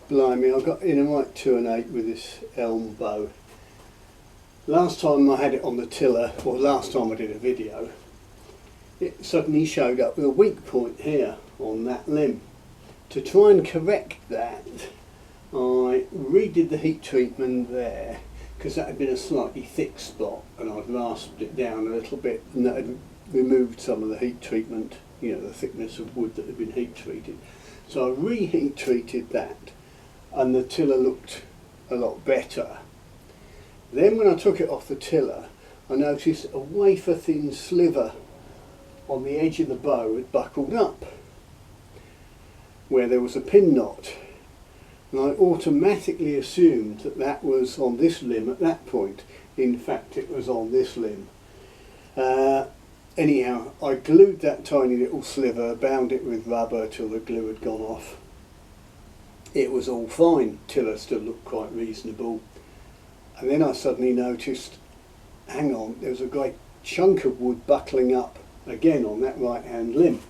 Blimey, I got in a right 2 and 8 with this elm bow. Last time I had it on the tiller, or last time I did a video, it suddenly showed up with a weak point here on that limb. To try and correct that, I redid the heat treatment there, because that had been a slightly thick spot, and I'd rasped it down a little bit, and that had removed some of the heat treatment, you know, the thickness of wood that had been heat treated. So I reheat treated that, and the tiller looked a lot better. Then when I took it off the tiller, I noticed a wafer thin sliver on the edge of the bow had buckled up, where there was a pin knot. And I automatically assumed that that was on this limb at that point. In fact, it was on this limb. Anyhow, I glued that tiny little sliver, bound it with rubber till the glue had gone off. It was all fine, tiller still looked quite reasonable. And then I suddenly noticed, hang on, there was a great chunk of wood buckling up again on that right hand limb.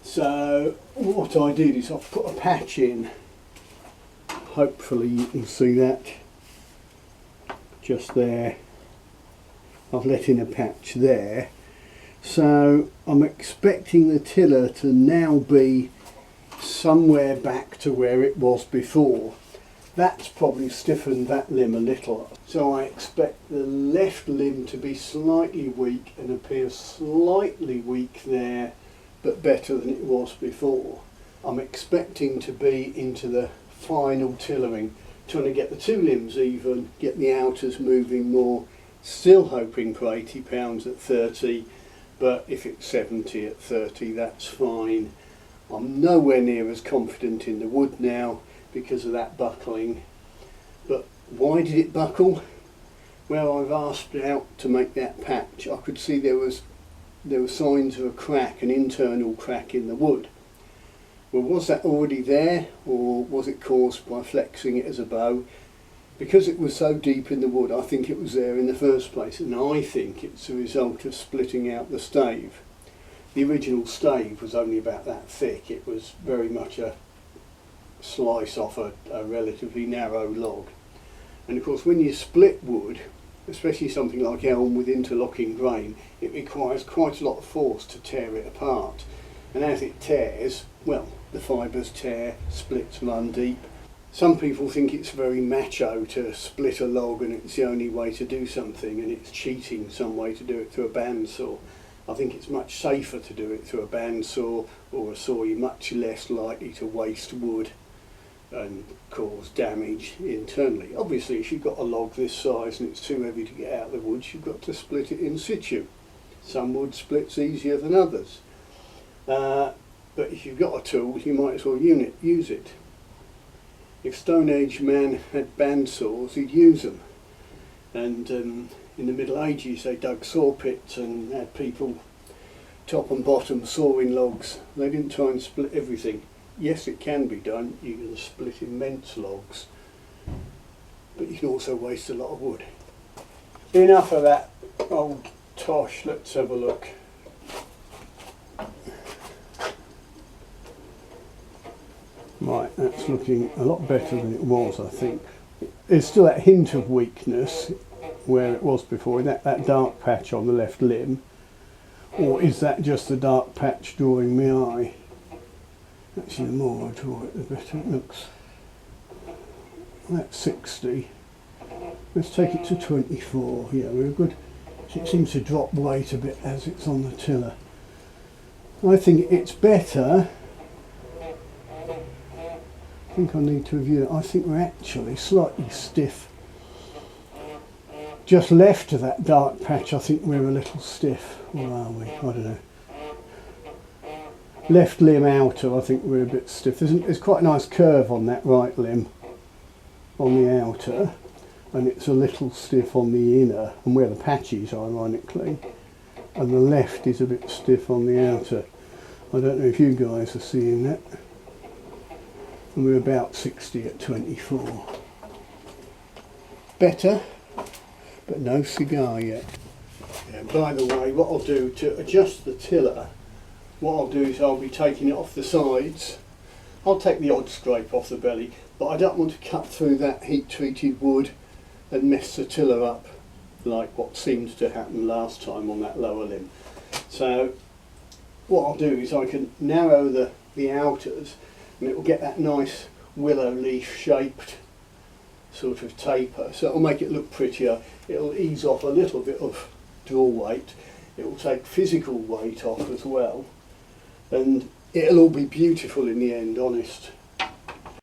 So what I did is I put a patch in. Hopefully you can see that just there. I've let in a patch there. So I'm expecting the tiller to now be somewhere back to where it was before. That's probably stiffened that limb a little. So I expect the left limb to be slightly weak and appear slightly weak there, but better than it was before. I'm expecting to be into the final tillering, trying to get the two limbs even, get the outers moving more, still hoping for 80 pounds at 30, but if it's 70 at 30, that's fine. I'm nowhere near as confident in the wood now because of that buckling. But why did it buckle? Well, I've asked out to make that patch. I could see there were signs of a crack, an internal crack in the wood. Well, was that already there, or was it caused by flexing it as a bow? Because it was so deep in the wood, I think it was there in the first place, and I think it's a result of splitting out the stave. The original stave was only about that thick. It was very much a slice off a relatively narrow log. And of course, when you split wood, especially something like elm with interlocking grain, it requires quite a lot of force to tear it apart. And as it tears, well, the fibres tear, splits run deep. Some people think it's very macho to split a log and it's the only way to do something, and it's cheating some way to do it through a bandsaw. I think it's much safer to do it through a bandsaw or a saw. You're much less likely to waste wood and cause damage internally. Obviously, if you've got a log this size and it's too heavy to get out of the woods, you've got to split it in situ. Some wood splits easier than others. But if you've got a tool, you might as well use it. If Stone Age man had bandsaws, he'd use them. And in the Middle Ages, they dug saw pits and had people top and bottom sawing logs. They didn't try and split everything. Yes, it can be done. You can split immense logs, but you can also waste a lot of wood. Enough of that old tosh. Let's have a look. Right, that's looking a lot better than it was, I think. There's still that hint of weakness where it was before, that dark patch on the left limb. Or is that just the dark patch drawing my eye? Actually, the more I draw it, the better it looks. That's 60. Let's take it to 24. Yeah, we're good. It seems to drop weight a bit as it's on the tiller. I think it's better. I think I need to review it. I think we're actually slightly stiff. Just left of that dark patch, I think we're a little stiff. Or are we? I don't know. Left limb outer, I think we're a bit stiff. There's quite a nice curve on that right limb, on the outer, and it's a little stiff on the inner, and where the patch is, ironically. And the left is a bit stiff on the outer. I don't know if you guys are seeing that. And we're about 60 at 24. Better, but no cigar yet. Yeah, by the way, what I'll do to adjust the tiller, what I'll do is I'll be taking it off the sides I'll take the odd scrape off the belly, but I don't want to cut through that heat treated wood and mess the tiller up like what seemed to happen last time on that lower limb. So what I'll do is I can narrow the outers, and it will get that nice willow leaf shaped sort of taper, so it'll make it look prettier. It'll ease off a little bit of draw weight, it will take physical weight off as well, and it'll all be beautiful in the end, honest.